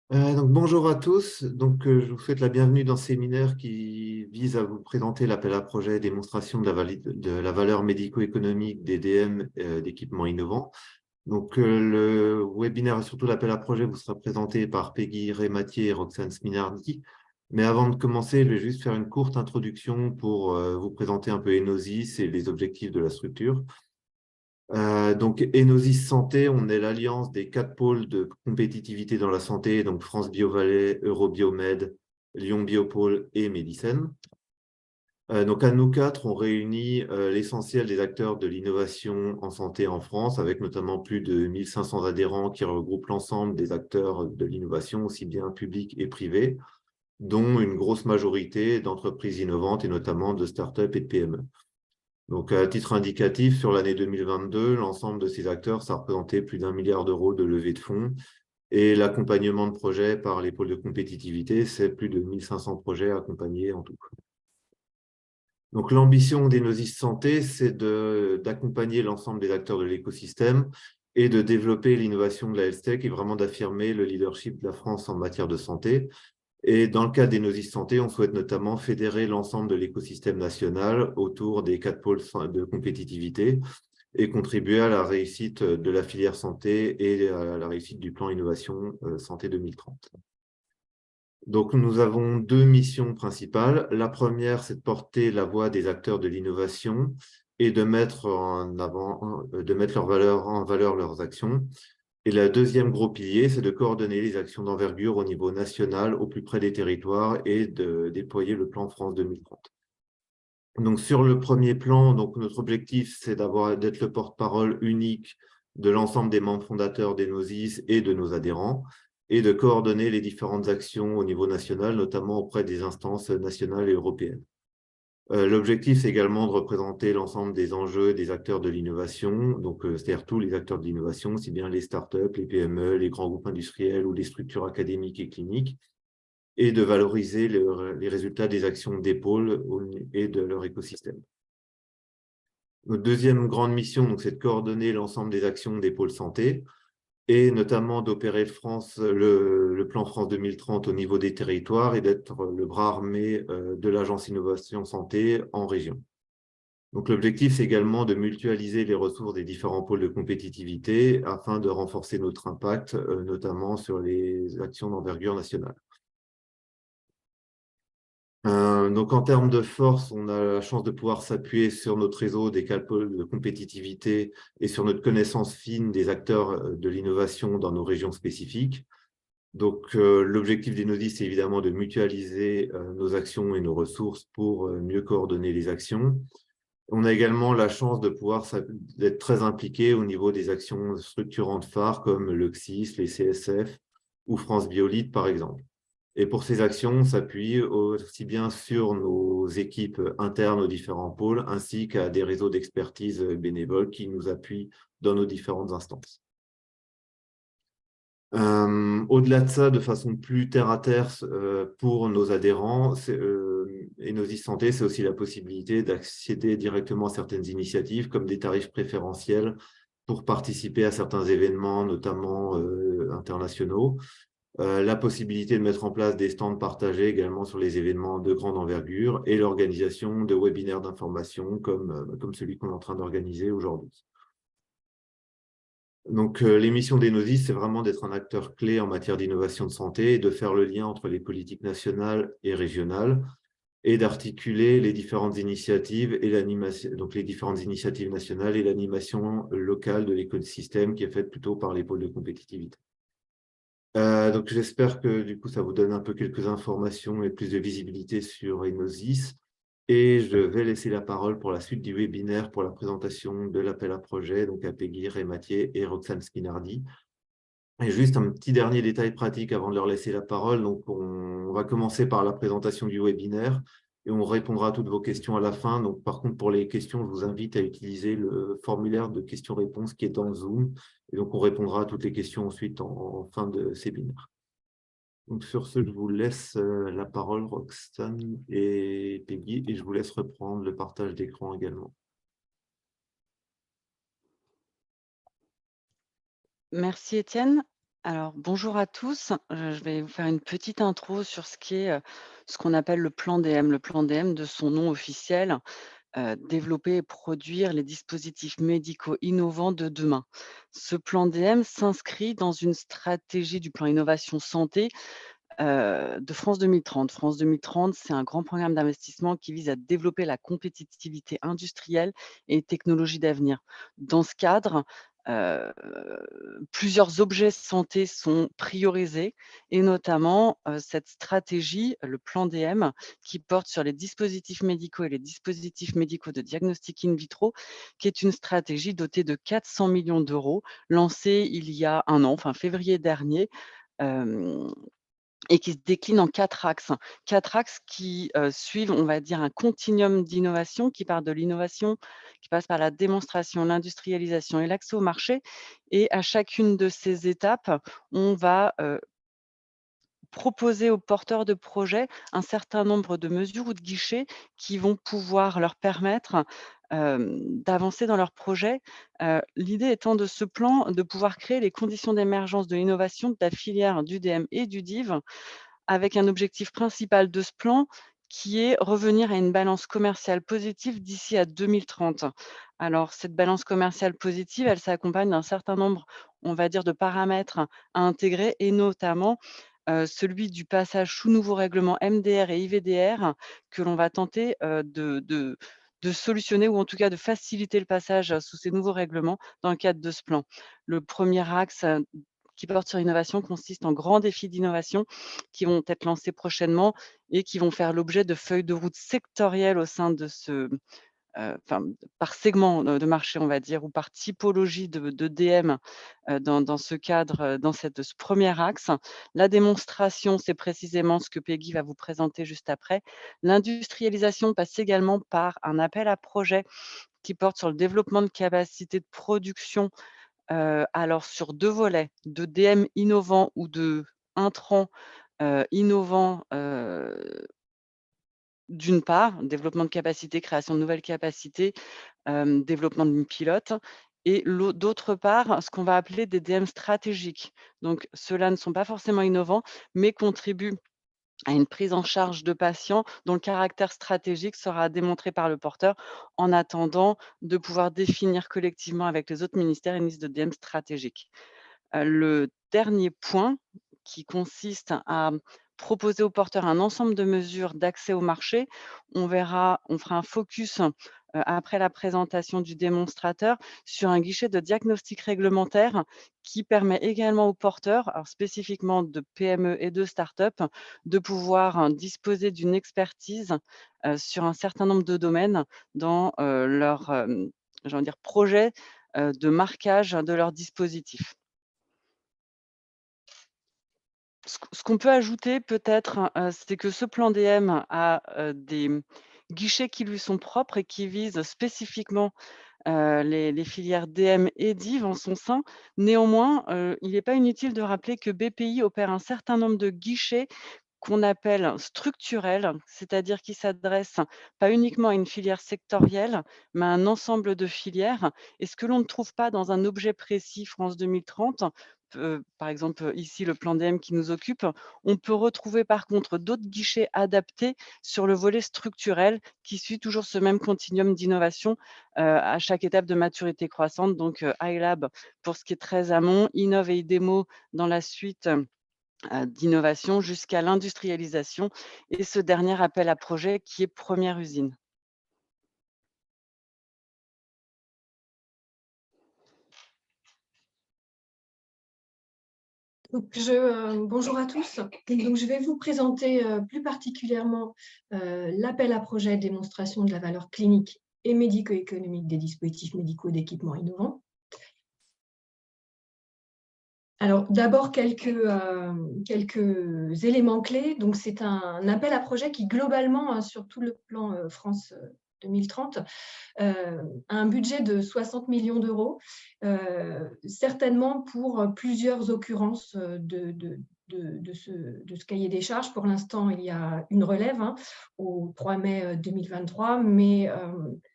Donc, bonjour à tous. Je vous souhaite la bienvenue dans ce séminaire qui vise à vous présenter l'appel à projet démonstration de la valeur médico-économique des DM d'équipements innovants. Le webinaire et surtout l'appel à projet vous sera présenté par Peggy Rématier et Roxane Sminardi. Mais avant de commencer, je vais juste faire une courte introduction pour vous présenter un peu Enosis et les objectifs de la structure. Enosis Santé, on est l'alliance des 4 pôles de compétitivité dans la santé, donc France Biovalais, Eurobiomed, Lyon Biopôle et Medicine. À nous quatre, on réunit l'essentiel des acteurs de l'innovation en santé en France, avec notamment plus de 1500 adhérents qui regroupent l'ensemble des acteurs de l'innovation, aussi bien publics et privés, dont une grosse majorité d'entreprises innovantes et notamment de start-up et de PME. Donc, à titre indicatif, sur l'année 2022, l'ensemble de ces acteurs, ça représentait plus d'1 milliard d'euros de levée de fonds. Et l'accompagnement de projets par les pôles de compétitivité, c'est plus de 1500 projets accompagnés en tout. Donc, l'ambition d'Enosis Santé, c'est d'accompagner l'ensemble des acteurs de l'écosystème et de développer l'innovation de la health tech et vraiment d'affirmer le leadership de la France en matière de santé. Et dans le cas d'Enosis Santé, on souhaite notamment fédérer l'ensemble de l'écosystème national autour des 4 pôles de compétitivité et contribuer à la réussite de la filière santé et à la réussite du plan Innovation Santé 2030. Donc, nous avons 2 missions principales. La première, c'est de porter la voix des acteurs de l'innovation et de mettre en valeur leurs actions. Et le deuxième gros pilier, c'est de coordonner les actions d'envergure au niveau national, au plus près des territoires et de déployer le plan France 2030. Donc, sur le premier plan, notre objectif, c'est d'être le porte-parole unique de l'ensemble des membres fondateurs d'Enosis et de nos adhérents et de coordonner les différentes actions au niveau national, notamment auprès des instances nationales et européennes. L'objectif, c'est également de représenter l'ensemble des enjeux des acteurs de l'innovation, c'est-à-dire tous les acteurs de l'innovation, aussi bien les startups, les PME, les grands groupes industriels ou les structures académiques et cliniques, et de valoriser les résultats des actions des pôles et de leur écosystème. Notre deuxième grande mission, c'est de coordonner l'ensemble des actions des pôles santé et notamment d'opérer le plan France 2030 au niveau des territoires et d'être le bras armé de l'Agence Innovation Santé en région. Donc, l'objectif, c'est également de mutualiser les ressources des différents pôles de compétitivité afin de renforcer notre impact, notamment sur les actions d'envergure nationale. En termes de force, on a la chance de pouvoir s'appuyer sur notre réseau des 4 pôles de compétitivité et sur notre connaissance fine des acteurs de l'innovation dans nos régions spécifiques. L'objectif d'Enosis, c'est évidemment de mutualiser nos actions et nos ressources pour mieux coordonner les actions. On a également la chance d'être très impliqué au niveau des actions structurantes phares comme le CSIS, les CSF ou France Biolite, par exemple. Et pour ces actions, on s'appuie aussi bien sur nos équipes internes aux différents pôles, ainsi qu'à des réseaux d'expertise bénévoles qui nous appuient dans nos différentes instances. Au-delà de ça, de façon plus terre-à-terre pour nos adhérents, Enosis Santé, c'est aussi la possibilité d'accéder directement à certaines initiatives comme des tarifs préférentiels pour participer à certains événements, notamment internationaux. La possibilité de mettre en place des stands partagés également sur les événements de grande envergure et l'organisation de webinaires d'information comme celui qu'on est en train d'organiser aujourd'hui. Les missions d'Enosis, c'est vraiment d'être un acteur clé en matière d'innovation de santé et de faire le lien entre les politiques nationales et régionales et d'articuler les différentes initiatives et l'animation, donc les différentes initiatives nationales et l'animation locale de l'écosystème qui est faite plutôt par les pôles de compétitivité. J'espère que du coup, ça vous donne un peu quelques informations et plus de visibilité sur Enosis. Et je vais laisser la parole pour la suite du webinaire pour la présentation de l'appel à projet, donc à Peggy Rématier et Roxane Spinardi. Et juste un petit dernier détail pratique avant de leur laisser la parole. On va commencer par la présentation du webinaire et on répondra à toutes vos questions à la fin. Donc, par contre, pour les questions, je vous invite à utiliser le formulaire de questions-réponses qui est dans Zoom. Et donc, on répondra à toutes les questions ensuite en fin de séminaire. Donc, sur ce, je vous laisse la parole, Roxane et Peggy, et je vous laisse reprendre le partage d'écran également. Merci Étienne. Alors, bonjour à tous. Je vais vous faire une petite intro sur ce qu'on appelle le plan DM. Le plan DM, de son nom officiel, développer et produire les dispositifs médicaux innovants de demain. Ce plan DM s'inscrit dans une stratégie du plan innovation santé, de France 2030. France 2030, c'est un grand programme d'investissement qui vise à développer la compétitivité industrielle et technologies d'avenir. Dans ce cadre, heu, plusieurs objets santé sont priorisés et notamment, cette stratégie, le plan DM, qui porte sur les dispositifs médicaux et les dispositifs médicaux de diagnostic in vitro, qui est une stratégie dotée de 400 millions d'euros, lancée il y a 1 an, fin février dernier, hem et qui se décline en 4 axes. 4 axes qui, suivent, on va dire, un continuum d'innovation qui part de l'innovation, qui passe par la démonstration, l'industrialisation et l'accès au marché, et à chacune de ces étapes, on va, proposer aux porteurs de projets un certain nombre de mesures ou de guichets qui vont pouvoir leur permettre, d'avancer dans leur projet. L'idée étant de ce plan, de pouvoir créer les conditions d'émergence de l'innovation de la filière du DM et du DIV, avec un objectif principal de ce plan qui est revenir à une balance commerciale positive d'ici à 2030. Alors cette balance commerciale positive, elle s'accompagne d'un certain nombre, on va dire, de paramètres à intégrer, et notamment, celui du passage sous nouveau règlement MDR et IVDR, que l'on va tenter, de solutionner, ou en tout cas de faciliter le passage sous ces nouveaux règlements dans le cadre de ce plan. Le premier axe, qui porte sur l'innovation, consiste en grands défis d'innovation qui vont être lancés prochainement et qui vont faire l'objet de feuilles de route sectorielles au sein de enfin, par segment, de marché, on va dire, ou par typologie de DM, dans ce cadre, ce premier axe. La démonstration, c'est précisément ce que Peggy va vous présenter juste après. L'industrialisation passe également par un appel à projets qui porte sur le développement de capacités de production. Alors sur 2 volets, de DM innovants ou de intrants, innovants, d'une part, développement de capacités, création de nouvelles capacités, développement d'une pilote, et d'autre part, ce qu'on va appeler des DM stratégiques. Donc ceux-là ne sont pas forcément innovants, mais contribuent à une prise en charge de patients dont le caractère stratégique sera démontré par le porteur, en attendant de pouvoir définir collectivement avec les autres ministères une liste de DM stratégiques. Le dernier point, qui consiste à proposer aux porteurs un ensemble de mesures d'accès au marché, on fera un focus, après la présentation du démonstrateur, sur un guichet de diagnostic réglementaire qui permet également aux porteurs, alors spécifiquement de PME et de start-up, de pouvoir, disposer d'une expertise, sur un certain nombre de domaines dans, leur, j'ai envie de dire, projet, de marquage de leur dispositif. Ce qu'on peut ajouter peut-être, c'est que ce plan DM a, des guichets qui lui sont propres et qui visent spécifiquement, les filières DM et DIV en son sein. Néanmoins, il n'est pas inutile de rappeler que BPI opère un certain nombre de guichets qu'on appelle structurels, c'est-à-dire qui s'adressent pas uniquement à une filière sectorielle, mais à un ensemble de filières. Et ce que l'on ne trouve pas dans un objet précis France 2030, par exemple, ici le plan DM qui nous occupe, on peut retrouver par contre d'autres guichets adaptés sur le volet structurel qui suit toujours ce même continuum d'innovation, à chaque étape de maturité croissante. Donc, iLab pour ce qui est très amont, Innov et IDEMO dans la suite, d'innovation jusqu'à l'industrialisation, et ce dernier appel à projet qui est première usine. Bonjour à tous. Donc, je vais vous présenter plus particulièrement l'appel à projet démonstration de la valeur clinique et médico-économique des dispositifs médicaux d'équipements innovants. Alors, d'abord, quelques éléments clés. Donc, c'est un appel à projet qui, globalement, hein, sur tout le plan France 2030, un budget de 60 millions d'euros, certainement pour plusieurs occurrences ce cahier des charges. Pour l'instant, il y a une relève au 3 mai 2023, mais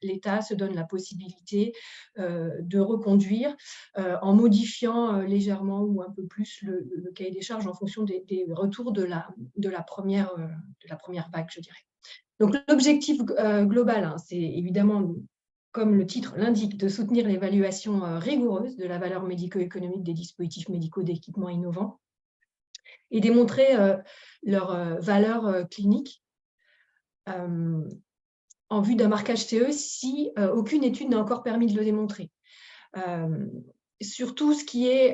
l'État se donne la possibilité de reconduire en modifiant légèrement ou un peu plus le cahier des charges en fonction des retours de la première vague, je dirais. Donc, l'objectif global, c'est évidemment, comme le titre l'indique, de soutenir l'évaluation rigoureuse de la valeur médico-économique des dispositifs médicaux d'équipements innovants et démontrer leur valeur clinique en vue d'un marquage CE si aucune étude n'a encore permis de le démontrer. Surtout, ce qui est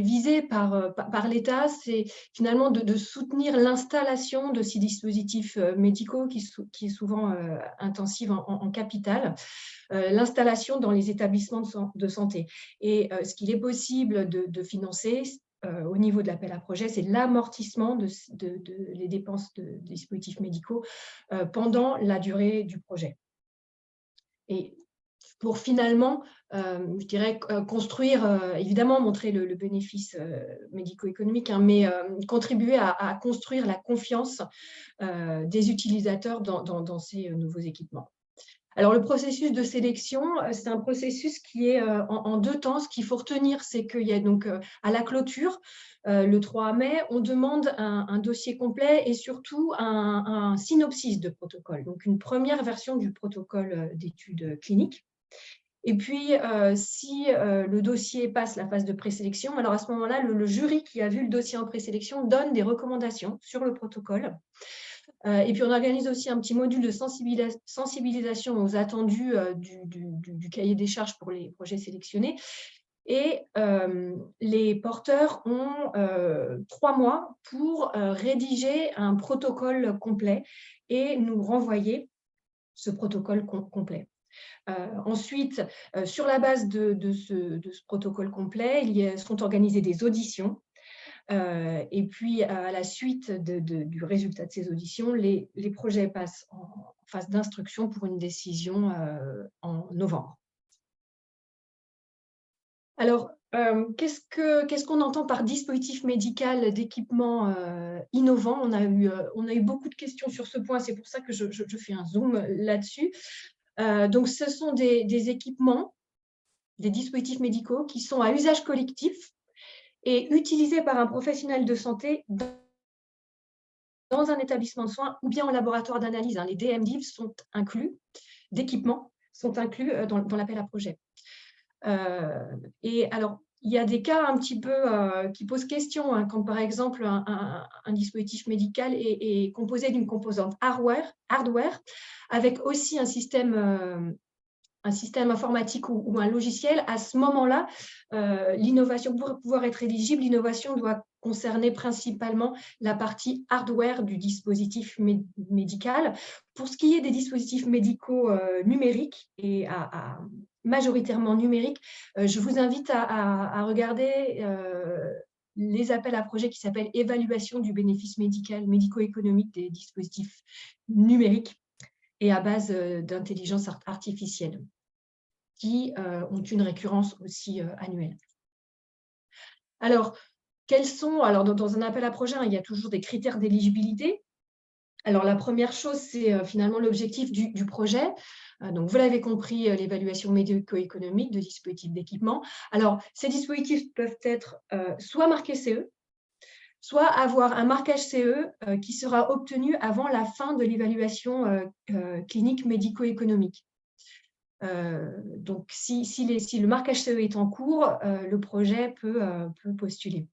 visé par l'État, c'est finalement de soutenir l'installation de ces dispositifs médicaux qui est souvent intensive en capital, l'installation dans les établissements de santé. Et ce qu'il est possible de financer au niveau de l'appel à projet, c'est l'amortissement des dépenses de dispositifs médicaux pendant la durée du projet. Et pour finalement, je dirais, construire, évidemment montrer le bénéfice médico-économique, mais contribuer à construire la confiance des utilisateurs dans ces nouveaux équipements. Alors, le processus de sélection, c'est un processus qui est en deux temps. Ce qu'il faut retenir, c'est qu'il y a donc à la clôture, le 3 mai, on demande un dossier complet et surtout un synopsis de protocole, donc une première version du protocole d'études cliniques. Et puis, si le dossier passe la phase de présélection, alors à ce moment-là, le jury qui a vu le dossier en présélection donne des recommandations sur le protocole. Et puis, on organise aussi un petit module de sensibilisation aux attendus du cahier des charges pour les projets sélectionnés. Et les porteurs ont 3 mois pour rédiger un protocole complet et nous renvoyer ce protocole complet. Ensuite, sur la base de ce protocole complet, sont organisées des auditions. Et puis, à la suite du résultat de ces auditions, les projets passent en phase d'instruction pour une décision en novembre. Alors, qu'est-ce qu'on entend par dispositif médical d'équipement innovant ? On a eu beaucoup de questions sur ce point, c'est pour ça que je fais un zoom là-dessus. Donc, ce sont des équipements, des dispositifs médicaux qui sont à usage collectif et utilisés par un professionnel de santé dans un établissement de soins ou bien en laboratoire d'analyse. Les DMDIV sont inclus, d'équipements sont inclus dans l'appel à projet. Et alors, il y a des cas un petit peu qui posent question, quand par exemple un dispositif médical est composé d'une composante hardware, avec aussi un système informatique ou un logiciel. À ce moment-là, l'innovation, pour pouvoir être éligible, l'innovation doit concerner principalement la partie hardware du dispositif médical. Pour ce qui est des dispositifs médicaux numériques et majoritairement numériques, je vous invite à regarder les appels à projets qui s'appellent « Évaluation du bénéfice médico-économique des dispositifs numériques » et à base d'intelligence artificielle, qui ont une récurrence aussi annuelle. Alors, dans un appel à projet, il y a toujours des critères d'éligibilité. Alors, la première chose, c'est finalement l'objectif du projet. Donc, vous l'avez compris, l'évaluation médico-économique de dispositifs d'équipement. Alors, ces dispositifs peuvent être soit marqués CE, soit avoir un marquage CE qui sera obtenu avant la fin de l'évaluation clinique médico-économique. Donc, si le marquage CE est en cours, le projet peut postuler.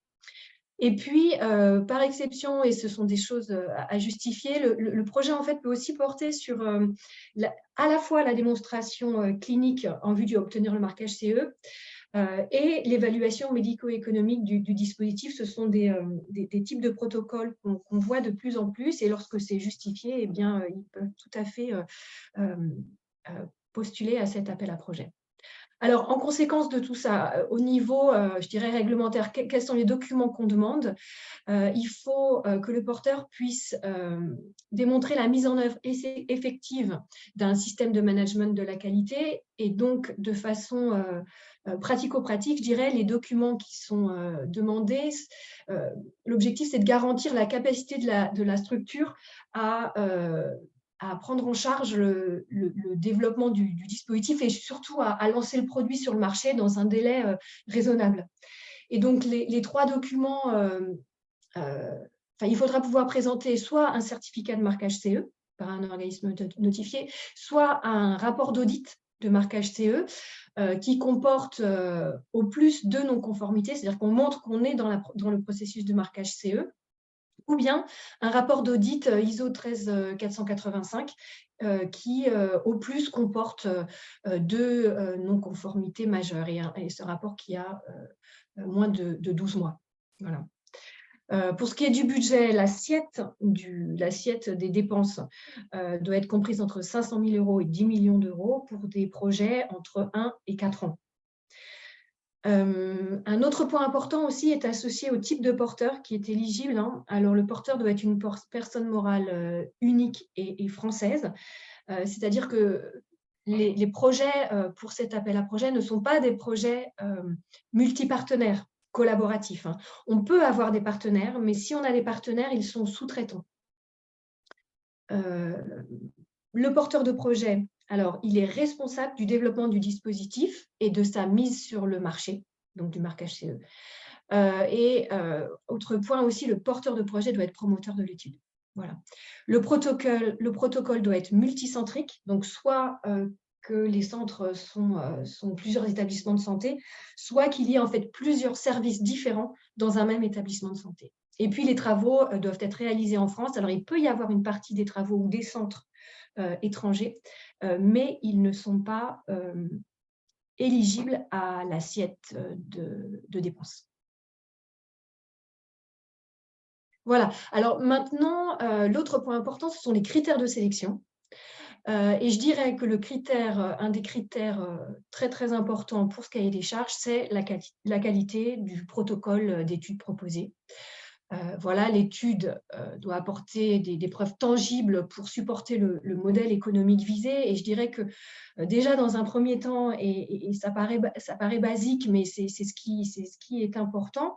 Et puis, par exception, et ce sont des choses à justifier, le projet en fait peut aussi porter sur à la fois la démonstration clinique en vue d'obtenir le marquage CE, et l'évaluation médico-économique du dispositif. Ce sont des types de protocoles qu'on voit de plus en plus, et lorsque c'est justifié, eh bien, ils peuvent tout à fait postuler à cet appel à projet. Alors, en conséquence de tout ça, au niveau, je dirais, réglementaire, quels sont les documents qu'on demande ? Il faut que le porteur puisse démontrer la mise en œuvre effective d'un système de management de la qualité, et donc de façon Pratico-pratique, je dirais, les documents qui sont demandés, l'objectif, c'est de garantir la capacité de la structure à prendre en charge le développement du dispositif et surtout à lancer le produit sur le marché dans un délai raisonnable. Et donc, les 3 documents, il faudra pouvoir présenter soit un certificat de marquage CE par un organisme notifié, soit un rapport d'audit de marquage CE qui comporte au plus 2 non-conformités, c'est-à-dire qu'on montre qu'on est dans le processus de marquage CE, ou bien un rapport d'audit ISO 13485 qui, au plus, comporte 2 non-conformités majeures et ce rapport qui a moins de 12 mois. Voilà. Pour ce qui est du budget, l'assiette des dépenses doit être comprise entre 500 000 € et 10 millions d'euros pour des projets entre 1 et 4 ans. Un autre point important aussi est associé au type de porteur qui est éligible. Alors, le porteur doit être une personne morale unique et française, c'est-à-dire que les projets pour cet appel à projet ne sont pas des projets multipartenaires, collaboratifs. On peut avoir des partenaires, mais si on a des partenaires, ils sont sous-traitants. Le porteur de projet, alors, il est responsable du développement du dispositif et de sa mise sur le marché, donc du marquage CE. Autre point aussi, le porteur de projet doit être promoteur de l'étude. Voilà. Le protocole doit être multicentrique, donc soit que les centres sont plusieurs établissements de santé, soit qu'il y ait en fait plusieurs services différents dans un même établissement de santé. Et puis, les travaux doivent être réalisés en France. Alors, il peut y avoir une partie des travaux ou des centres étrangers, mais ils ne sont pas éligibles à l'assiette de dépenses. Voilà. Alors maintenant, l'autre point important, ce sont les critères de sélection. Et je dirais que un des critères très, très importants pour ce cahier des charges, c'est la qualité du protocole d'études proposé. Voilà, l'étude doit apporter des preuves tangibles pour supporter le modèle économique visé. Et je dirais que déjà, dans un premier temps, et ça paraît basique, mais c'est ce qui est important,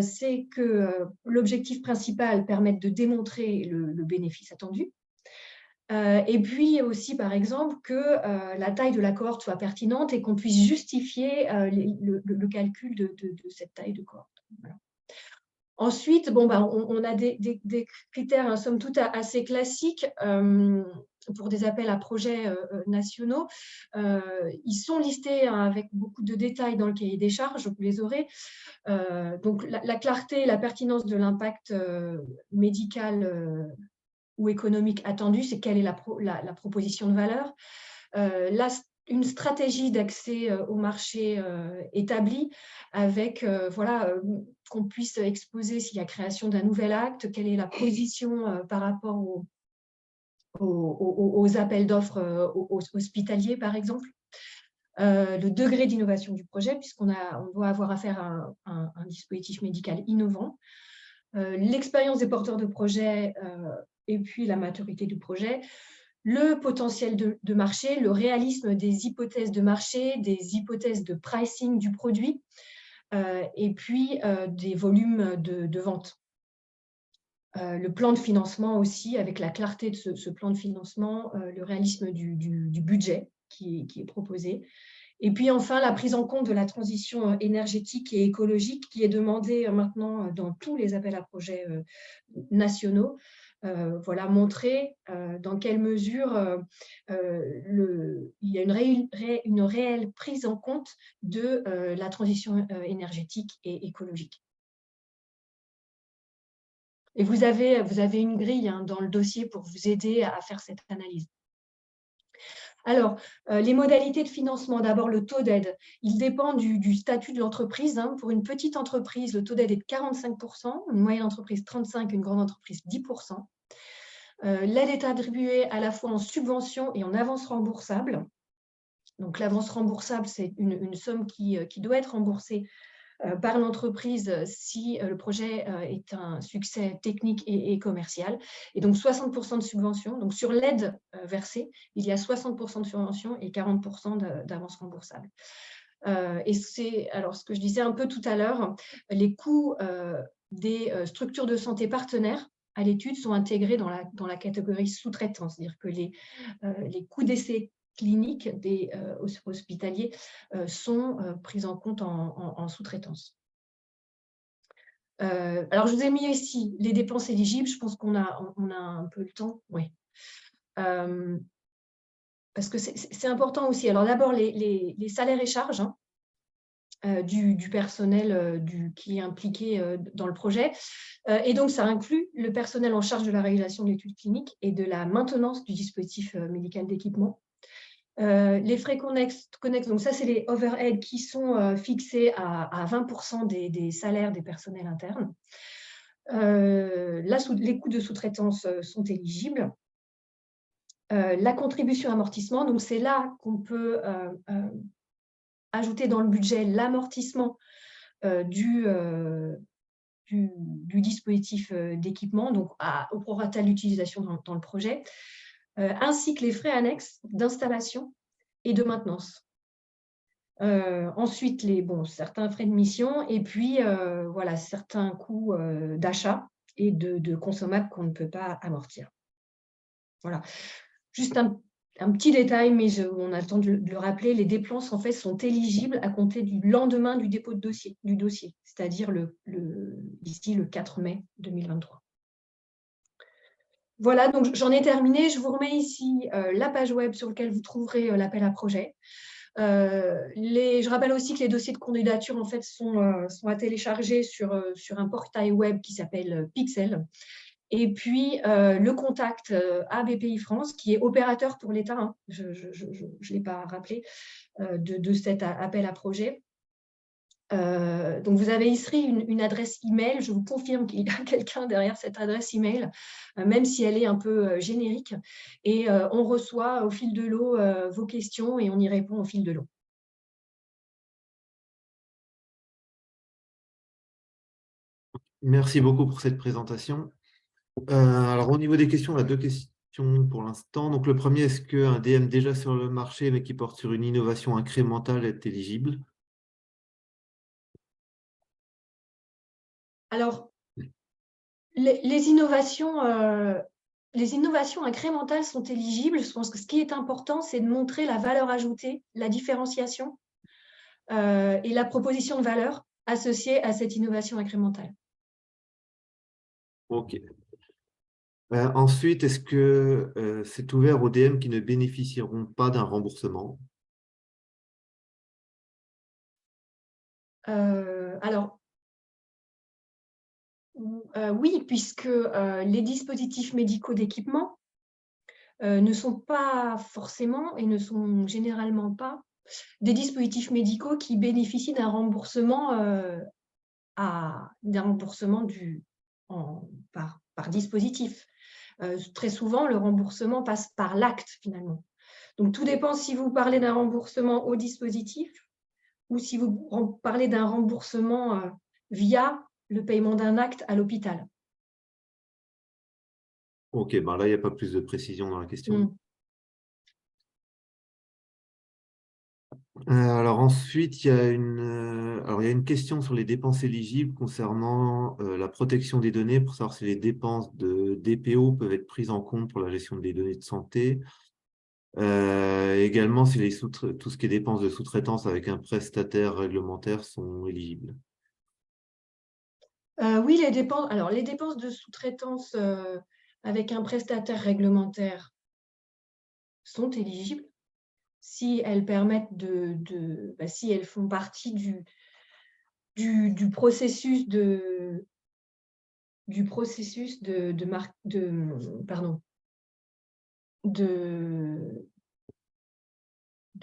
c'est que l'objectif principal permette de démontrer le bénéfice attendu. Et puis aussi, par exemple, que la taille de la cohorte soit pertinente et qu'on puisse justifier le calcul de cette taille de cohorte. Voilà. Ensuite, on a des critères, somme toute, assez classiques pour des appels à projets nationaux. Ils sont listés avec beaucoup de détails dans le cahier des charges, vous les aurez. Donc, la clarté, la pertinence de l'impact médical ou économique attendu, c'est quelle est la proposition de valeur. Une stratégie d'accès au marché établie avec qu'on puisse exposer s'il y a création d'un nouvel acte, quelle est la position par rapport aux appels d'offres hospitaliers, par exemple. Le degré d'innovation du projet, puisqu'on doit avoir affaire à un dispositif médical innovant. L'expérience des porteurs de projet et puis la maturité du projet. Le potentiel de marché, le réalisme des hypothèses de marché, des hypothèses de pricing du produit, et puis des volumes de vente. Le plan de financement aussi, avec la clarté de ce plan de financement, le réalisme du budget qui est proposé. Et puis enfin, la prise en compte de la transition énergétique et écologique qui est demandée maintenant dans tous les appels à projets nationaux. Voilà, montrer dans quelle mesure il y a une réelle prise en compte de la transition énergétique et écologique. Et vous avez une grille dans le dossier pour vous aider à faire cette analyse. Alors, les modalités de financement, d'abord le taux d'aide, il dépend du statut de l'entreprise. Pour une petite entreprise, le taux d'aide est de 45%, une moyenne entreprise 35%, une grande entreprise 10%. L'aide est attribuée à la fois en subvention et en avance remboursable. Donc, l'avance remboursable, c'est une somme qui doit être remboursée par l'entreprise si le projet est un succès technique et commercial. Et donc, 60% de subvention. Donc, sur l'aide versée, il y a 60% de subvention et 40% d'avance remboursable. Et c'est alors ce que je disais un peu tout à l'heure, les coûts des structures de santé partenaires à l'étude sont intégrés dans la catégorie sous-traitance, c'est-à-dire que les coûts d'essais cliniques des hospitaliers sont pris en compte en sous-traitance. Alors, je vous ai mis ici les dépenses éligibles. Je pense qu'on a un peu le temps. Oui. Parce que c'est important aussi. Alors, d'abord, les salaires et charges du personnel qui est impliqué dans le projet. Et donc, ça inclut le personnel en charge de la réalisation de l'étude clinique et de la maintenance du dispositif médical d'équipement. Les frais connexes, donc ça, c'est les overheads qui sont fixés à 20% des salaires des personnels internes. Les coûts de sous-traitance sont éligibles. La contribution amortissement, donc c'est là qu'on peut ajouter dans le budget l'amortissement du dispositif d'équipement, donc au prorata de l'utilisation dans le projet, ainsi que les frais annexes d'installation et de maintenance. Ensuite, certains frais de mission et puis voilà, certains coûts d'achat et de consommables qu'on ne peut pas amortir. Voilà. Juste un petit détail, mais on a le temps de le rappeler, les dépenses en fait sont éligibles à compter du lendemain du dépôt du dossier, c'est-à-dire d'ici le 4 mai 2023. Voilà, donc j'en ai terminé. Je vous remets ici la page web sur laquelle vous trouverez l'appel à projet. Je rappelle aussi que les dossiers de candidature en fait, sont à télécharger sur un portail web qui s'appelle Pixel. Et puis, le contact à BPI France, qui est opérateur pour l'État, hein, je ne l'ai pas rappelé, de cet appel à projet. Donc, vous avez ici une adresse email. Je vous confirme qu'il y a quelqu'un derrière cette adresse email, même si elle est un peu générique. Et on reçoit au fil de l'eau vos questions et on y répond au fil de l'eau. Merci beaucoup pour cette présentation. Alors, au niveau des questions, on a 2 questions pour l'instant. Donc, le premier, est-ce qu'un DM déjà sur le marché, mais qui porte sur une innovation incrémentale, est éligible? Alors, les innovations incrémentales sont éligibles. Je pense que ce qui est important, c'est de montrer la valeur ajoutée, la différenciation et la proposition de valeur associée à cette innovation incrémentale. OK. Ensuite, est-ce que c'est ouvert aux DM qui ne bénéficieront pas d'un remboursement? Alors, oui, puisque les dispositifs médicaux d'équipement ne sont pas forcément et ne sont généralement pas des dispositifs médicaux qui bénéficient d'un remboursement, par dispositif. Très souvent, le remboursement passe par l'acte finalement. Donc, tout dépend si vous parlez d'un remboursement au dispositif ou si vous parlez d'un remboursement via le paiement d'un acte à l'hôpital. OK, ben là, il n'y a pas plus de précision dans la question. Alors ensuite, il y a une question sur les dépenses éligibles concernant la protection des données pour savoir si les dépenses de DPO peuvent être prises en compte pour la gestion des données de santé. Également, si tout ce qui est dépenses de sous-traitance avec un prestataire réglementaire sont éligibles. Oui, les dépenses de sous-traitance avec un prestataire réglementaire sont éligibles si elles permettent si elles font partie du processus de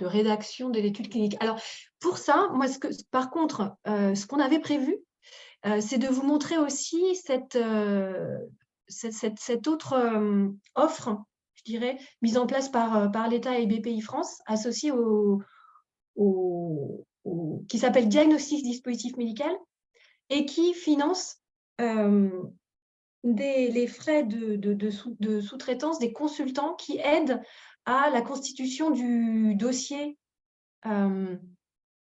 rédaction de l'étude clinique. Alors, pour ça, moi, par contre, ce qu'on avait prévu, c'est de vous montrer aussi cette autre offre, je dirais, mise en place par l'État et BPI France, associée qui s'appelle Diagnostic Dispositif Médical et qui finance les frais de sous-traitance des consultants qui aident à la constitution du dossier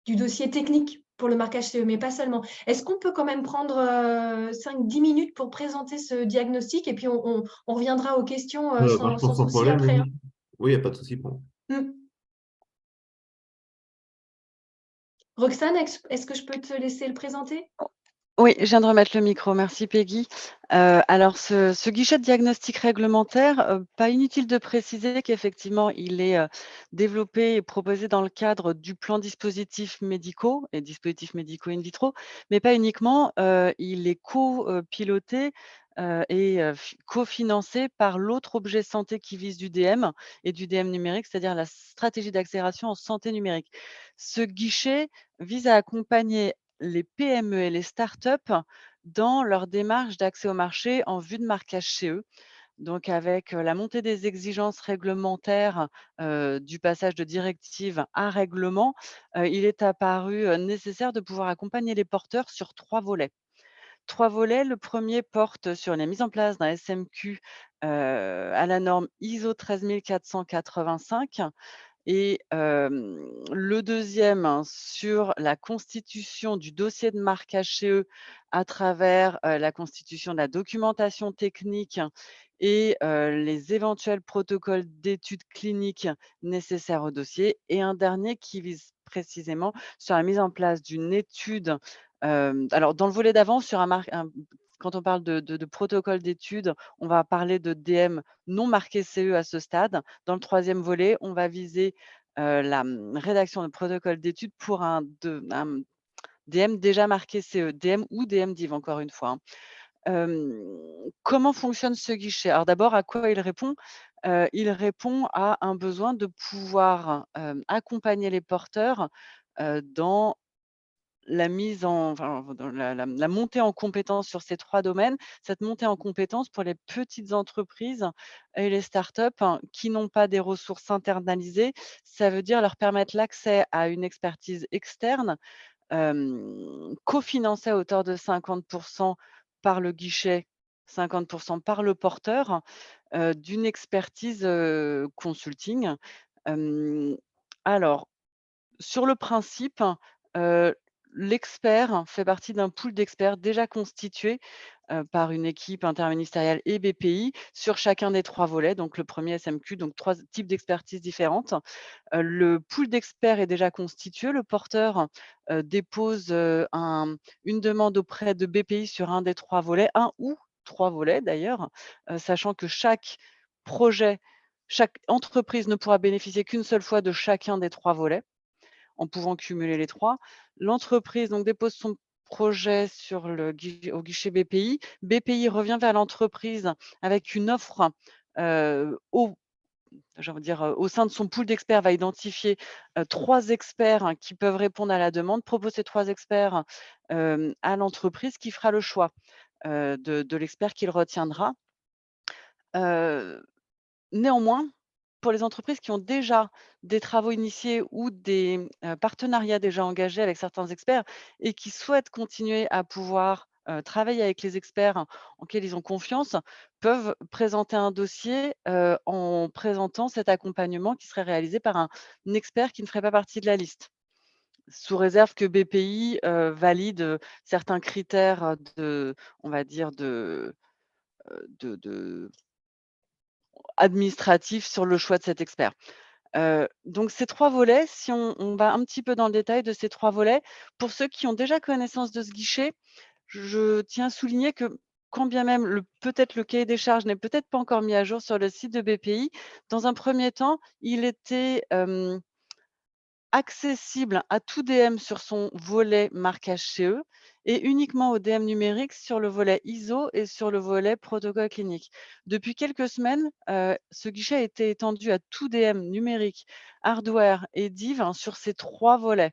du dossier technique pour le marquage CE, mais pas seulement. Est-ce qu'on peut quand même prendre 5-10 minutes pour présenter ce diagnostic et puis on reviendra aux questions sans Sans souci problème, après, hein? oui. Oui, il n'y a pas de souci pour. Mm. Roxane, est-ce que je peux te laisser le présenter? Oui, je viens de remettre le micro. Merci Peggy. Alors ce guichet de diagnostic réglementaire, pas inutile de préciser qu'effectivement il est, développé et proposé dans le cadre du plan dispositifs médicaux et dispositifs médicaux in vitro, mais pas uniquement, il est piloté et cofinancé par l'autre objet santé qui vise du DM et du DM numérique, c'est-à-dire la stratégie d'accélération en santé numérique. Ce guichet vise à accompagner les PME et les startups dans leur démarche d'accès au marché en vue de marquage CE. Donc avec, la montée des exigences réglementaires, du passage de directive à règlement, il est apparu, nécessaire de pouvoir accompagner les porteurs sur 3 volets. 3 volets, le premier porte sur la mise en place d'un SMQ, à la norme ISO 13485 et le deuxième sur la constitution du dossier de marquage CE à travers, la constitution de la documentation technique et les éventuels protocoles d'études cliniques nécessaires au dossier et un dernier qui vise précisément sur la mise en place d'une étude, alors dans le volet d'avant sur un quand on parle de protocole d'études, on va parler de DM non marqué CE à ce stade. Dans le troisième volet, on va viser, rédaction de protocole d'études pour un DM déjà marqué CE, DM ou DM-Div encore une fois, hein. Comment fonctionne ce guichet? Alors d'abord, à quoi il répond? Il répond à un besoin de pouvoir, accompagner les porteurs, dans la mise en enfin, dans la montée en compétences sur ces 3 domaines. Cette montée en compétences pour les petites entreprises et les startups, hein, qui n'ont pas des ressources internalisées, ça veut dire leur permettre l'accès à une expertise externe, cofinancée à hauteur de 50 par le guichet, 50 par le porteur, d'une expertise, consulting. Hem, alors sur le principe, heu, l'expert fait partie d'un pool d'experts déjà constitué, par une équipe interministérielle et BPI sur chacun des 3 volets. Donc le premier SMQ, donc 3 types d'expertises différentes. Le pool d'experts est déjà constitué. Le porteur, dépose, une demande auprès de BPI sur un des 3 volets, un ou 3 volets d'ailleurs, sachant que chaque entreprise ne pourra bénéficier qu'une seule fois de chacun des 3 volets en pouvant cumuler les 3. L'entreprise donc dépose son projet sur au guichet BPI. BPI revient vers l'entreprise avec une offre, au j'ai envie de dire, au sein de son pool d'experts, va identifier, 3 experts, hein, qui peuvent répondre à la demande, propose ces 3 experts, à l'entreprise qui fera le choix, de l'expert qu'il retiendra. Heu Néanmoins, pour les entreprises qui ont déjà des travaux initiés ou des, partenariats déjà engagés avec certains experts et qui souhaitent continuer à pouvoir, travailler avec les experts en quels ils ont confiance, peuvent présenter un dossier, en présentant cet accompagnement qui serait réalisé par un expert qui ne ferait pas partie de la liste. Sous réserve que BPI, valide, certains critères, on va dire de administratifs sur le choix de cet expert. Donc ces 3 volets, si on va un petit peu dans le détail de ces 3 volets, pour ceux qui ont déjà connaissance de ce guichet, je tiens à souligner que quand bien même peut-être le cahier des charges n'est peut-être pas encore mis à jour sur le site de BPI, dans un premier temps, il était, accessible à tout DM sur son volet marquage CE et uniquement au DM numérique sur le volet ISO et sur le volet protocole clinique. Depuis quelques semaines, ce guichet a été étendu à tout DM numérique, hardware et div, hein, sur ces 3 volets.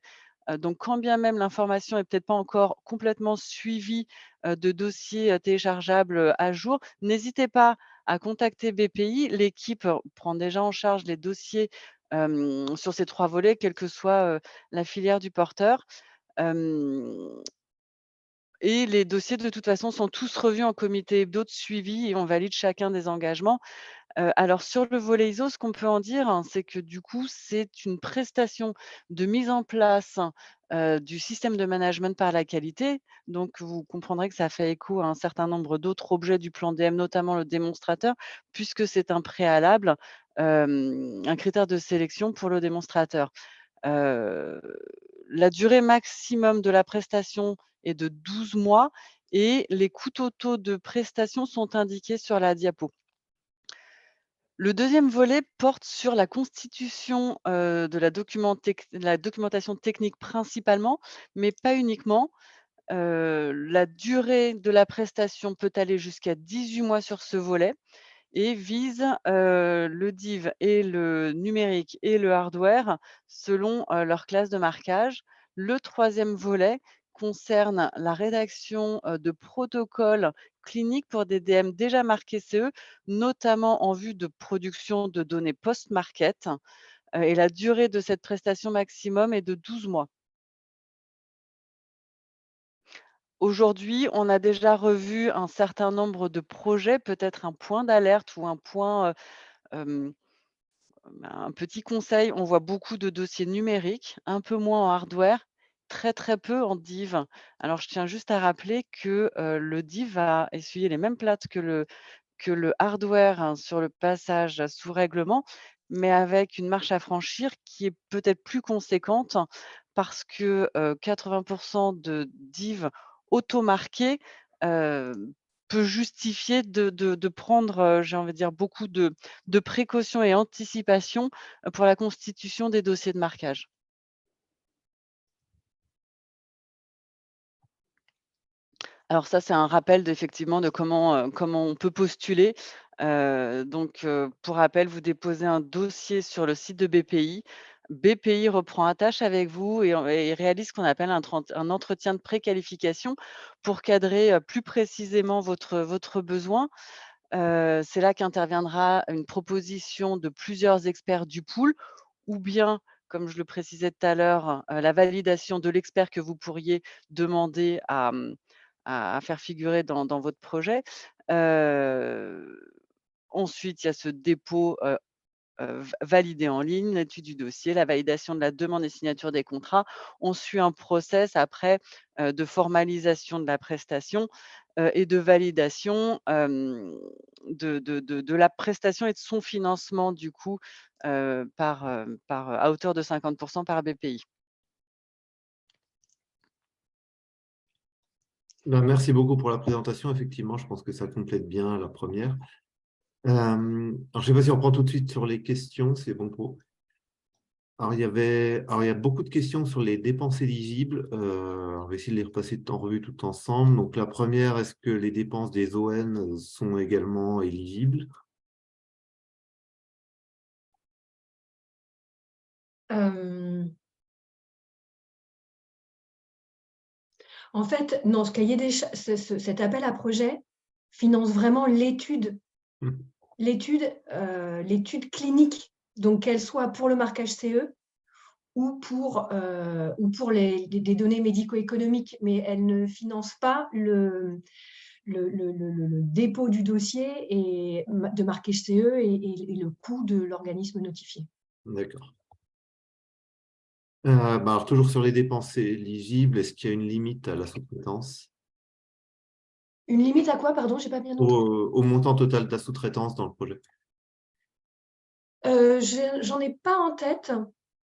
Donc quand bien même l'information est peut-être pas encore complètement suivie, de dossiers, téléchargeables, à jour, n'hésitez pas à contacter BPI. L'équipe, prend déjà en charge les dossiers sur ces 3 volets, quelle que soit, la filière du porteur. Hem Et les dossiers de toute façon sont tous revus en comité hebdo de suivi et on valide chacun des engagements. Alors sur le volet ISO, ce qu'on peut en dire, hein, c'est que du coup, c'est une prestation de mise en place, du système de management par la qualité. Donc vous comprendrez que ça fait écho à un certain nombre d'autres objets du plan DM, notamment le démonstrateur, puisque c'est un préalable, un critère de sélection pour le démonstrateur. Heu, la durée maximum de la prestation est de 12 mois et les coûts totaux de prestation sont indiqués sur la diapo. Le deuxième volet porte sur la constitution, de la documentation technique principalement, mais pas uniquement. La durée de la prestation peut aller jusqu'à 18 mois sur ce volet et vise, le div et le numérique et le hardware selon, leur classe de marquage. Le troisième volet concerne la rédaction, de protocoles cliniques pour des DM déjà marqués CE, notamment en vue de production de données post-market, et la durée de cette prestation maximum est de 12 mois. Aujourd'hui, on a déjà revu un certain nombre de projets, peut-être un point d'alerte ou un point, hem un petit conseil, on voit beaucoup de dossiers numériques, un peu moins en hardware, très, très peu en div. Alors je tiens juste à rappeler que, le div va essuyer les mêmes plates que le hardware, hein, sur le passage sous règlement, mais avec une marche à franchir qui est peut-être plus conséquente parce que, 80 de div auto-marqués, heu, peut justifier de prendre, j'ai envie de dire beaucoup de précautions et anticipations, pour la constitution des dossiers de marquage. Alors ça, c'est un rappel effectivement de comment on peut postuler. Pour rappel, vous déposez un dossier sur le site de BPI. BPI reprend attache avec vous et réalise ce qu'on appelle un entretien de préqualification pour cadrer, plus précisément votre besoin. C'est là qu'interviendra une proposition de plusieurs experts du pool ou bien, comme je le précisais tout à l'heure, la validation de l'expert que vous pourriez demander à faire figurer dans votre projet. Heu, Ensuite, il y a ce dépôt, validé en ligne, l'étude du dossier, la validation de la demande et signature des contrats. On suit un process après, de formalisation de la prestation, et de validation, de la prestation et de son financement du coup, à hauteur de 50 par BPI. Ben, merci beaucoup pour la présentation. Effectivement, je pense que ça complète bien la première. Alors, je ne sais pas si on prend tout de suite sur les questions, c'est bon pour. Alors, il y a beaucoup de questions sur les dépenses éligibles. On va essayer de les repasser en revue tout ensemble. Donc, la première, est-ce que les dépenses des ON sont également éligibles? En fait, non, cet appel à projet finance vraiment Hmm. l'étude clinique, donc qu'elle soit pour le marquage CE ou pour des données médico-économiques, mais elle ne finance pas le dépôt du dossier et de marquage CE et le coût de l'organisme notifié. D'accord. Alors, toujours sur les dépenses éligibles, est-ce qu'il y a une limite à la sous-traitance? Une limite à quoi, pardon, j'ai pas bien entendu. Au montant total de la sous-traitance dans le projet? J'en ai pas en tête.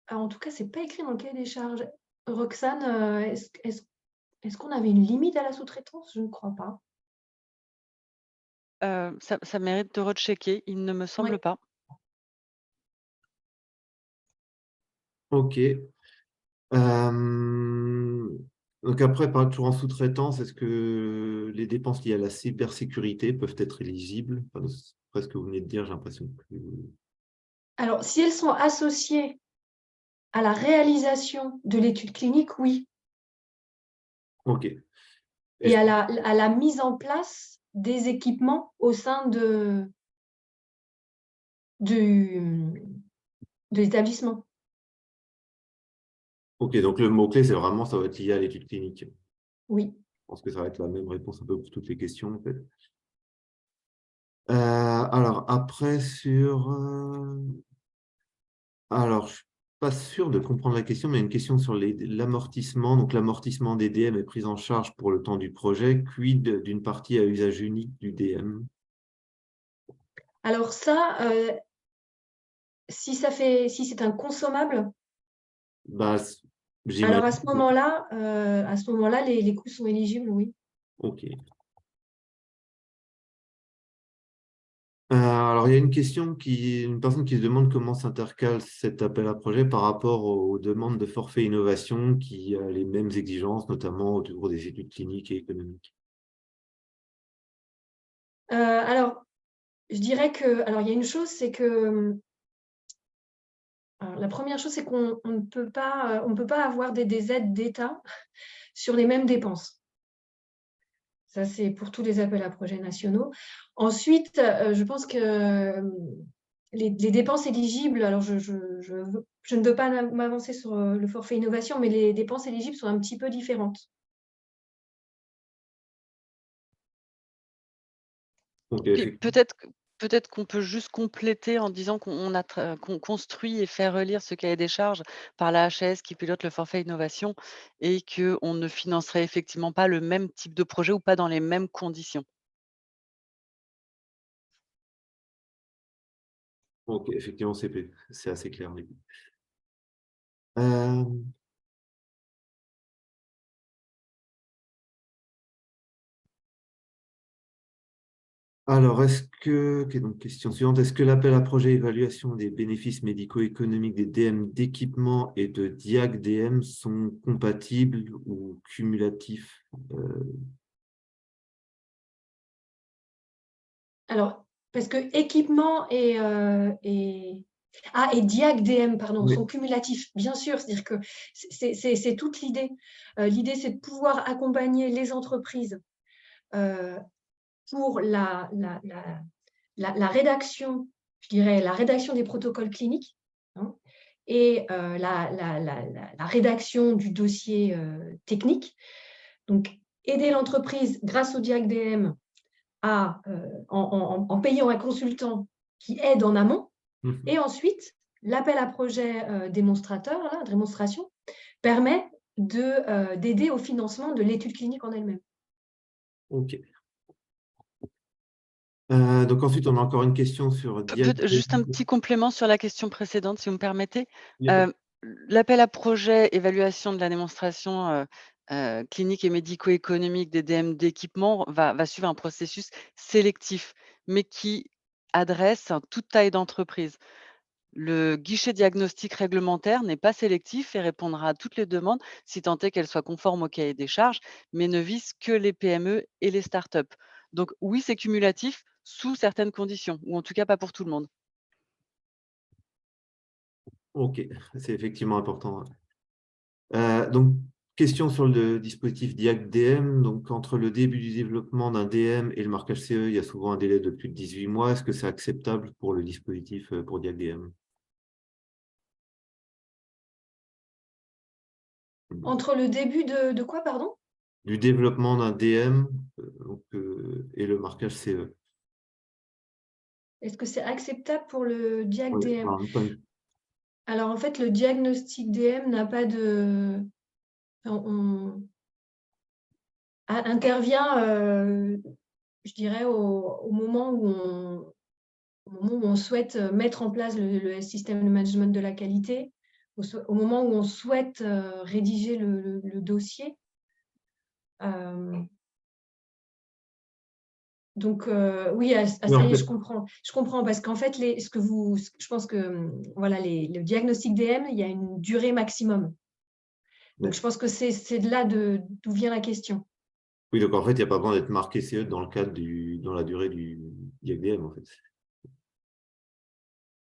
En tout cas, c'est pas écrit dans le cahier des charges. Roxane, est-ce qu'on avait une limite à la sous-traitance? Je ne crois pas. Ça mérite de rechecker, il ne me Oui. semble pas. OK. Donc après, toujours en sous-traitance, est-ce que les dépenses liées à la cybersécurité peuvent être éligibles? Enfin, après ce que vous venez de dire, j'ai l'impression que. Alors, si elles sont associées à la réalisation de l'étude clinique, oui. OK. Et Est-ce- à la mise en place des équipements au sein de l'établissement. OK, donc le mot-clé, c'est vraiment, ça va être lié à l'étude clinique. Je Oui. pense que ça va être la même réponse un peu pour toutes les questions, en fait. Alors, après, alors, je suis pas sûr de comprendre la question, mais une question sur l'amortissement. Donc, l'amortissement des DM est pris en charge pour le temps du projet, quid d'une partie à usage unique du DM? Alors ça, si c'est un consommable, Bah, alors j'imagine. à ce moment-là, les coûts sont éligibles, oui. Ok. Alors, il y a une personne qui se demande comment s'intercale cet appel à projet par rapport aux demandes de forfait innovation qui a les mêmes exigences, notamment autour des études cliniques et économiques. Alors, je dirais que, alors il y a une chose, c'est que, alors la première chose, c'est qu'on ne peut pas, on peut pas avoir des aides d'État sur les mêmes dépenses. Ça, c'est pour tous les appels à projets nationaux. Ensuite, je pense que les dépenses éligibles, alors je ne veux pas m'avancer sur le forfait innovation, mais les dépenses éligibles sont un petit peu différentes. Donc, Puis effectivement. peut-être qu'on peut juste compléter en disant qu'on construit et fait relire ce cahier des charges par la HAS qui pilote le forfait innovation et qu'on ne financerait effectivement pas le même type de projet ou pas dans les mêmes conditions. Ok, effectivement, c'est assez clair. Du coup. Euh, alors, ok, donc question suivante, est-ce que l'appel à projet évaluation des bénéfices médico-économiques des DM d'équipement et de Diag DM sont compatibles ou cumulatifs? Alors, parce que équipement et Diag DM, pardon, Oui. sont cumulatifs, bien sûr. C'est-à-dire que c'est toute l'idée. L'idée, c'est de pouvoir accompagner les entreprises pour la rédaction, je dirais, la rédaction des protocoles cliniques, hein, et la rédaction du dossier technique. Donc, aider l'entreprise grâce au Diag DM en payant un consultant qui aide en amont. Mhm. Et ensuite, l'appel à projet démonstrateur, démonstration, permet d'aider au financement de l'étude clinique en elle-même. Ok. Donc ensuite, on a encore une question sur Diag. Juste un petit complément sur la question précédente, si vous me permettez. Il y a pas- L'appel à projet évaluation de la démonstration clinique et médico-économique des DM d'équipement va suivre un processus sélectif, mais qui adresse toute taille d'entreprise. Le guichet diagnostic réglementaire n'est pas sélectif et répondra à toutes les demandes si tant est qu'elles soient conformes au cahier des charges, mais ne vise que les PME et les startups. Donc oui, c'est cumulatif sous certaines conditions, ou en tout cas pas pour tout le monde. Ok, c'est effectivement important. Donc, question sur le dispositif Diag DM. Donc, entre le début du développement d'un DM et le marquage CE, il y a souvent un délai de plus de 18 mois. Est-ce que c'est acceptable pour le dispositif pour Diag DM? Entre le début de quoi, pardon? Du développement d'un DM et le marquage CE. Est-ce que c'est acceptable pour le Diag Oui, DM? en même temps, Alors, en fait, le diagnostic DM n'a pas de... intervient, je dirais, au moment où on souhaite mettre en place le système de management de la qualité, au moment où on souhaite rédiger le dossier. Donc, oui, oui, ça en y est, fait, je comprends. Je comprends parce qu'en fait, je pense que voilà, le diagnostic DM, il y a une durée maximum. Donc, je pense que c'est de là d'où vient la question. oui, donc en fait, il n'y a pas besoin d'être marqué CE dans le cadre dans la durée du Diag DM, en fait.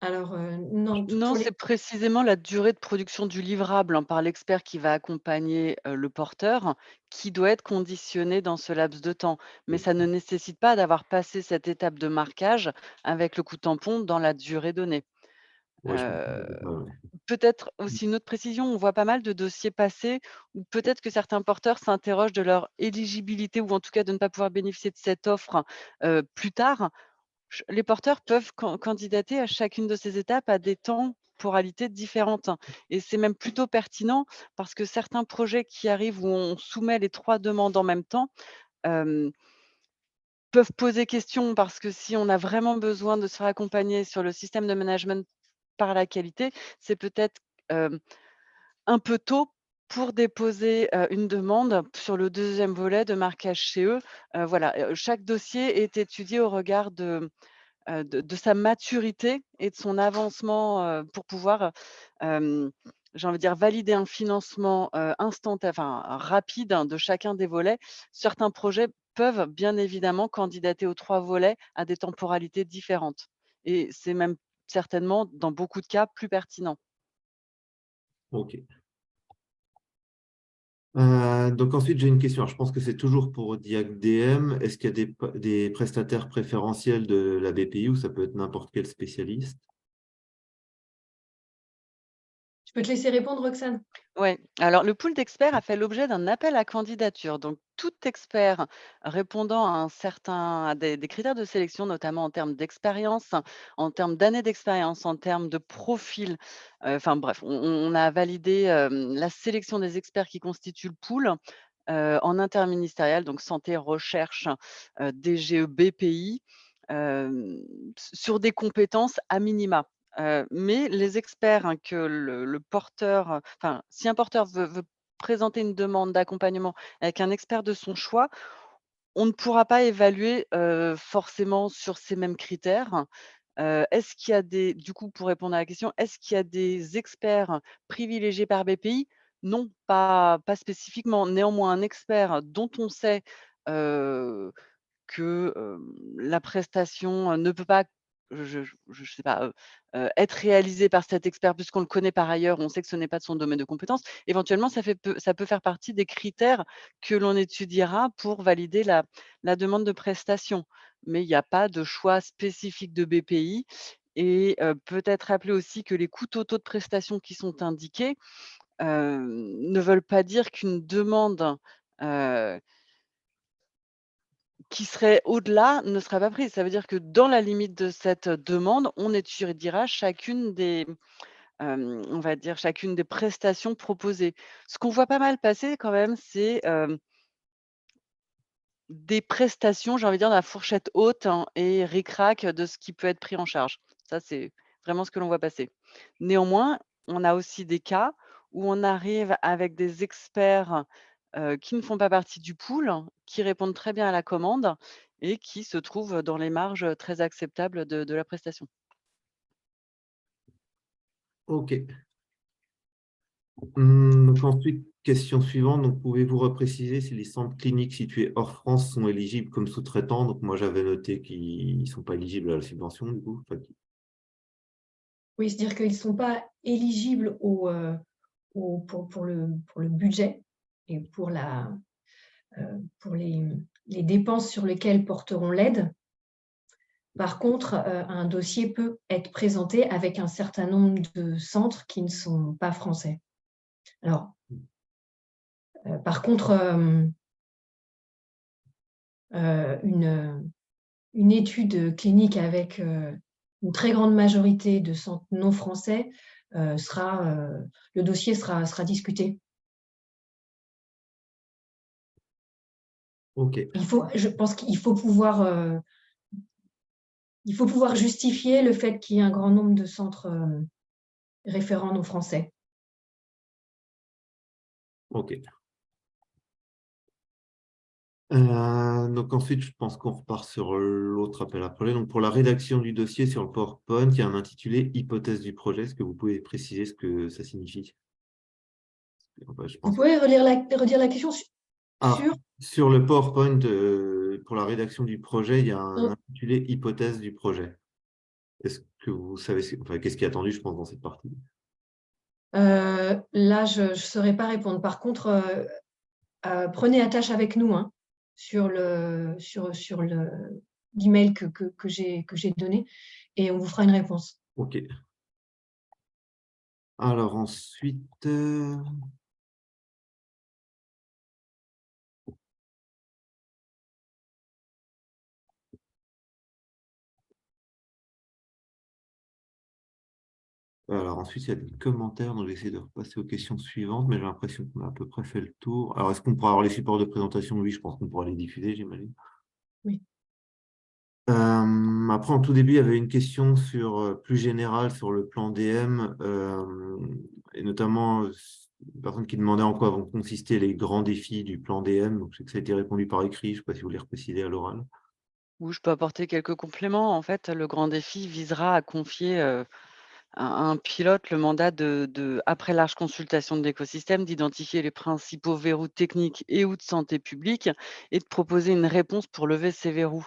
Alors, non, Non, pour c'est les... précisément la durée de production du livrable, par l'expert qui va accompagner, le porteur, qui doit être conditionné dans ce laps de temps. Mais ça ne nécessite pas d'avoir passé cette étape de marquage avec le coup tampon dans la durée donnée. Ouais, je comprends. Heu, Ouais, Peut-être aussi une autre précision, on voit pas mal de dossiers passés où peut-être que certains porteurs s'interrogent de leur éligibilité ou en tout cas de ne pas pouvoir bénéficier de cette offre, plus tard. Les porteurs peuvent candidater à chacune de ces étapes à des temporalités différentes et c'est même plutôt pertinent parce que certains projets qui arrivent où on soumet les 3 demandes en même temps, hem, peuvent poser question parce que si on a vraiment besoin de se faire accompagner sur le système de management par la qualité, c'est peut-être, un peu tôt pour déposer, une demande sur le deuxième volet de marquage CE. Voilà, chaque dossier est étudié au regard de sa maturité et de son avancement, pour pouvoir, hem, j'ai envie de dire valider un financement, enfin rapide, hein, de chacun des volets. Certains projets peuvent bien évidemment candidater aux 3 volets à des temporalités différentes et c'est même certainement dans beaucoup de cas plus pertinent. Ok. Donc ensuite, j'ai une question. Alors, je pense que c'est toujours pour DiagDM. Est-ce qu'il y a des prestataires préférentiels de la BPI ou ça peut être n'importe quel spécialiste? Je peux te laisser répondre, Roxane? Ouais, alors le pool d'experts a fait l'objet d'un appel à candidature. Donc, tout expert répondant à des critères de sélection, notamment en termes d'expérience, en termes d'années d'expérience, en termes de profil, enfin bref, on a validé la sélection des experts qui constituent le pool en interministériel, donc santé, recherche, DGE, BPI, sur des compétences à minima. Mais les experts, hein, que le porteur, enfin, si un porteur veut présenter une demande d'accompagnement avec un expert de son choix, on ne pourra pas évaluer, forcément sur ces mêmes critères. Est-ce qu'il y a du coup, pour répondre à la question, est-ce qu'il y a des experts privilégiés par BPI? Non, pas spécifiquement. Néanmoins, un expert dont on sait, heu que, la prestation, ne peut pas, je sais pas, être réalisée par cet expert puisqu'on le connaît par ailleurs, on sait que ce n'est pas de son domaine de compétence. Éventuellement, ça peut faire partie des critères que l'on étudiera pour valider la demande de prestation. Mais il n'y a pas de choix spécifique de BPI et peut-être rappeler aussi que les coûts totaux de prestations qui sont indiqués, ne veulent pas dire qu'une demande, heu qui serait au-delà ne sera pas prise. Ça veut dire que dans la limite de cette demande, on étudiera chacune des, on va dire chacune des prestations proposées. Ce qu'on voit pas mal passer quand même, c'est, des prestations, j'ai envie de dire, dans la fourchette haute, hein, et ric-rac de ce qui peut être pris en charge. Ça, c'est vraiment ce que l'on voit passer. Néanmoins, on a aussi des cas où on arrive avec des experts, qui ne font pas partie du pool, qui répondent très bien à la commande et qui se trouvent dans les marges, très acceptables de la prestation. Ok. Donc ensuite, question suivante. Donc, pouvez-vous repréciser si les centres cliniques situés hors France sont éligibles comme sous-traitants? Donc, moi, j'avais noté qu'ils ne sont pas éligibles à la subvention, du coup. Enfin, Oui, c'est-à-dire qu'ils ne sont pas éligibles pour le budget et pour les dépenses sur lesquelles porteront l'aide. Par contre, un dossier peut être présenté avec un certain nombre de centres qui ne sont pas français. Alors, par contre, une étude clinique avec une très grande majorité de centres non français, le dossier sera discuté. ok. Je pense qu'il faut pouvoir justifier le fait qu'il y ait un grand nombre de centres référents non français. Ok. Donc ensuite, je pense qu'on repart sur l'autre appel à projet. Donc pour la rédaction du dossier sur le PowerPoint, il y a un intitulé Hypothèse du projet. Est-ce que vous pouvez préciser ce que ça signifie? Enfin, je Vous pense. pouvez redire la question Ah, sur... sur le PowerPoint, pour la rédaction du projet, il y a un intitulé Hypothèse du projet. Est-ce que vous savez, enfin, qu'est-ce qui est attendu, je pense, dans cette partie? Là, je ne saurais pas répondre. Par contre, prenez attache avec nous, hein, sur l'email que j'ai donné et on vous fera une réponse. Ok. Alors ensuite, Alors ensuite, il y a des commentaires, donc j'essaie de repasser aux questions suivantes, mais j'ai l'impression qu'on a à peu près fait le tour. Alors, est-ce qu'on pourra avoir les supports de présentation? Oui, je pense qu'on pourra les diffuser, j'imagine. Oui. Après, en tout début, il y avait une question plus générale sur le plan DM, et notamment une personne qui demandait en quoi vont consister les grands défis du plan DM. Donc, je sais que ça a été répondu par écrit, je ne sais pas si vous voulez repréciser à l'oral. Ou je peux apporter quelques compléments. En fait, le grand défi visera à confier, à un pilote le mandat après large consultation de l'écosystème, d'identifier les principaux verrous techniques et ou de santé publique et de proposer une réponse pour lever ces verrous.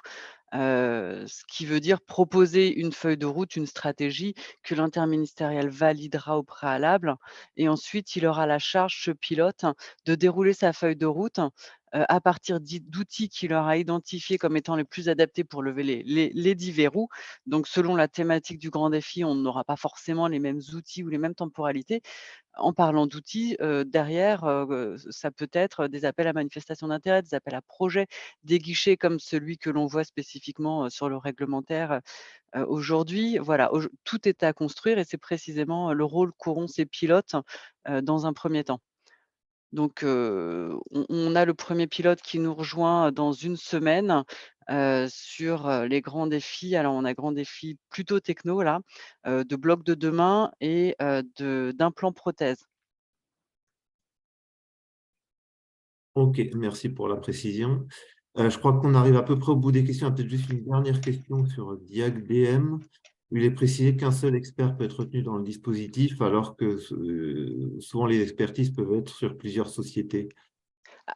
Ce qui veut dire proposer une feuille de route, une stratégie que l'interministériel validera au préalable et ensuite il aura la charge, ce pilote, de dérouler sa feuille de route, à partir d'outils qu'il aura identifiés comme étant les plus adaptés pour lever les 10 verrous. Donc selon la thématique du grand défi, on n'aura pas forcément les mêmes outils ou les mêmes temporalités. En parlant d'outils, derrière, ça peut être des appels à manifestation d'intérêt, des appels à projets, des guichets comme celui que l'on voit spécifiquement, sur le réglementaire, aujourd'hui. Voilà, tout est à construire et c'est précisément, le rôle qu'auront ces pilotes, dans un premier temps. Donc, on a le premier pilote qui nous rejoint dans une semaine, sur, les grands défis. Alors on a grands défis plutôt techno là, de blocs de demain et d'implants prothèses. Ok, merci pour la précision. Je crois qu'on arrive à peu près au bout des questions. Il y a peut-être juste une dernière question sur Diag DM. Il est précisé qu'un seul expert peut être retenu dans le dispositif, alors que souvent les expertises peuvent être sur plusieurs sociétés.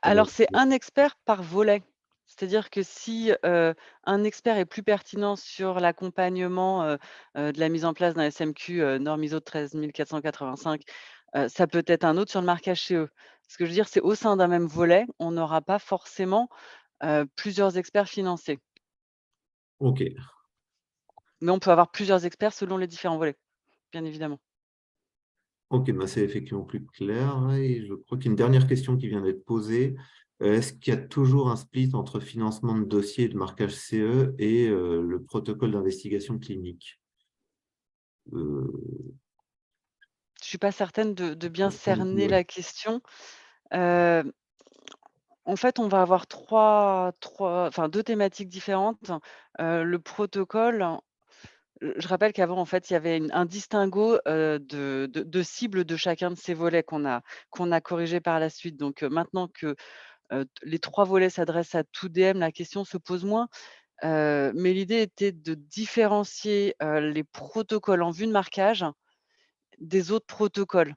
Alors c'est un expert par volet. C'est-à-dire que si, un expert est plus pertinent sur l'accompagnement, de la mise en place d'un SMQ, norme ISO 13485, ça peut être un autre sur le marquage CE. Ce que je veux dire, c'est au sein d'un même volet, on n'aura pas forcément, plusieurs experts financés. Ok, Mais on peut avoir plusieurs experts selon les différents volets, bien évidemment. ok, bah c'est effectivement plus clair. Et je crois qu'il y a une dernière question qui vient d'être posée. Est-ce qu'il y a toujours un split entre financement de dossier et de marquage CE et le protocole d'investigation clinique? Je suis pas certaine de bien cerner Ouais. la question. Heu, En fait, on va avoir enfin 2 thématiques différentes. Le protocole, je rappelle qu'avant, en fait, il y avait un distinguo, de cibles de chacun de ces volets qu'on a corrigé par la suite. Donc, maintenant que, les 3 volets s'adressent à tout DM, la question se pose moins. Mais l'idée était de différencier, les protocoles en vue de marquage des autres protocoles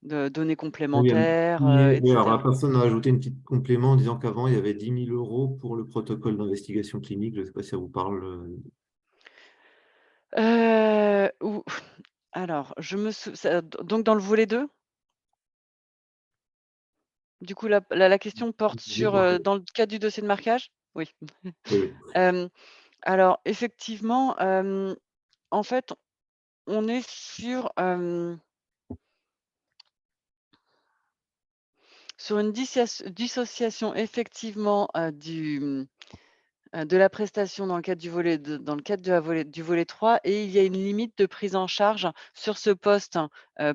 de données Oui, complémentaires, oui, alors la etc. personne a ajouté une petite complément en disant qu'avant, il y avait 10 000 € pour le protocole d'investigation clinique. Je ne sais pas si ça vous parle. Ou alors, je me sou ça donc dans le volet 2. Du coup, la question porte sur, dans le cadre du dossier de marquage? Oui. Oui, oui. Hem, alors effectivement, en fait, on est sur une dissociation effectivement, de la prestation dans le cadre de la volet du volet 3 et il y a une limite de prise en charge sur ce poste,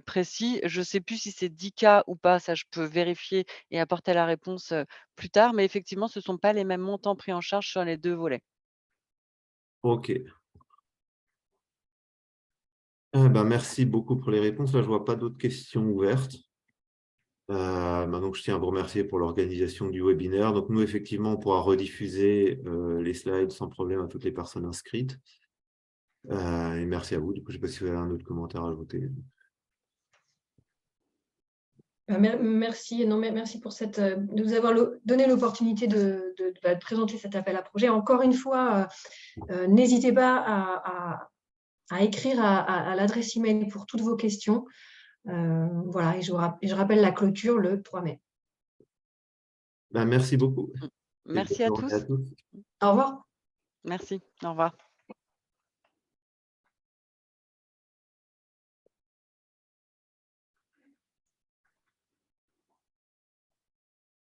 précis. Je ne sais plus si c'est 10 cas ou pas, ça je peux vérifier et apporter la réponse, plus tard, mais effectivement, ce ne sont pas les mêmes montants pris en charge sur les 2 volets. Ok. Ben, merci beaucoup pour les réponses. Là, je ne vois pas d'autres questions ouvertes. Donc, je tiens à vous remercier pour l'organisation du webinaire. Donc, nous, effectivement, on pourra rediffuser les slides sans problème à toutes les personnes inscrites. Et merci à vous. Du coup, je ne sais pas si vous avez un autre commentaire à ajouter. Merci, non, mais merci pour de nous avoir donné l'opportunité de présenter cet appel à projet. Encore une fois, n'hésitez pas à écrire à l'adresse email pour toutes vos questions. Voilà, et je rappelle la clôture le 3 mai. Ben, merci beaucoup. Mmh. Et bonne Merci à journée à tous. tous. Au revoir. Merci. Au revoir.